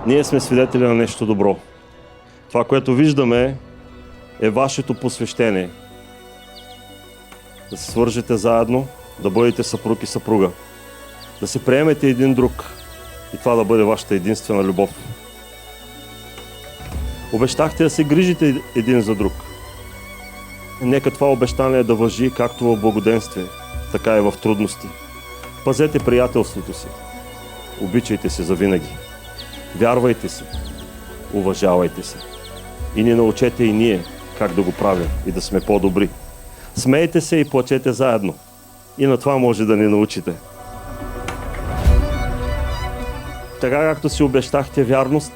Ние сме свидетели на нещо добро. Това, което виждаме, е вашето посвещение. Да се свържете заедно, да бъдете съпруг и съпруга. Да се приемете един друг и това да бъде вашата единствена любов. Обещахте да се грижите един за друг. Нека това обещание да важи както в благоденствие, така и в трудности. Пазете приятелството си. Обичайте се завинаги. Вярвайте си. Уважавайте се. И ни научете и ние как да го правим и да сме по-добри. Смейте се и плачете заедно. И на това може да ни научите. Така както си обещахте вярност,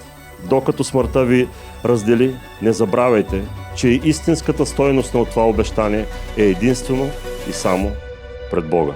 докато смъртта ви раздели, не забравяйте, че истинската стойност на това обещание е единствено и само пред Бога.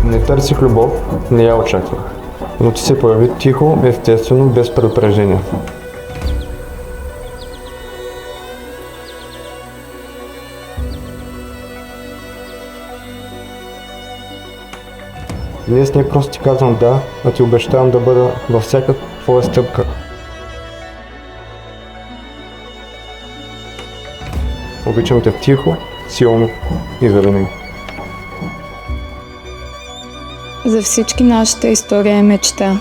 Не търсих любов, не я очаквах, но ти се появи тихо, естествено, без предупреждение. Днес не просто ти казвам да, а ти обещавам да бъда във всяка твоя стъпка. Обичам те тихо, силно и завинаги. За всички нашата история е мечта,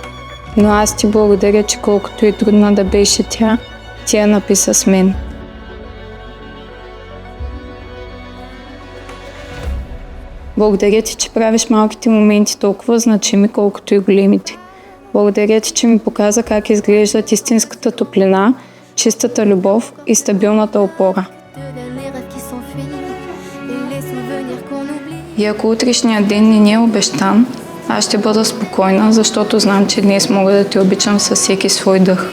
но аз ти благодаря, че колкото и трудна да беше тя, ти я написа с мен. Благодаря ти, че правиш малките моменти толкова значими, колкото и големите. Благодаря ти, че ми показа как изглеждат истинската топлина, чистата любов и стабилната опора. И ако утрешният ден не е обещан, аз ще бъда спокойна, защото знам, че днес мога да те обичам със всеки свой дъх.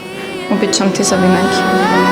Обичам те завинаги.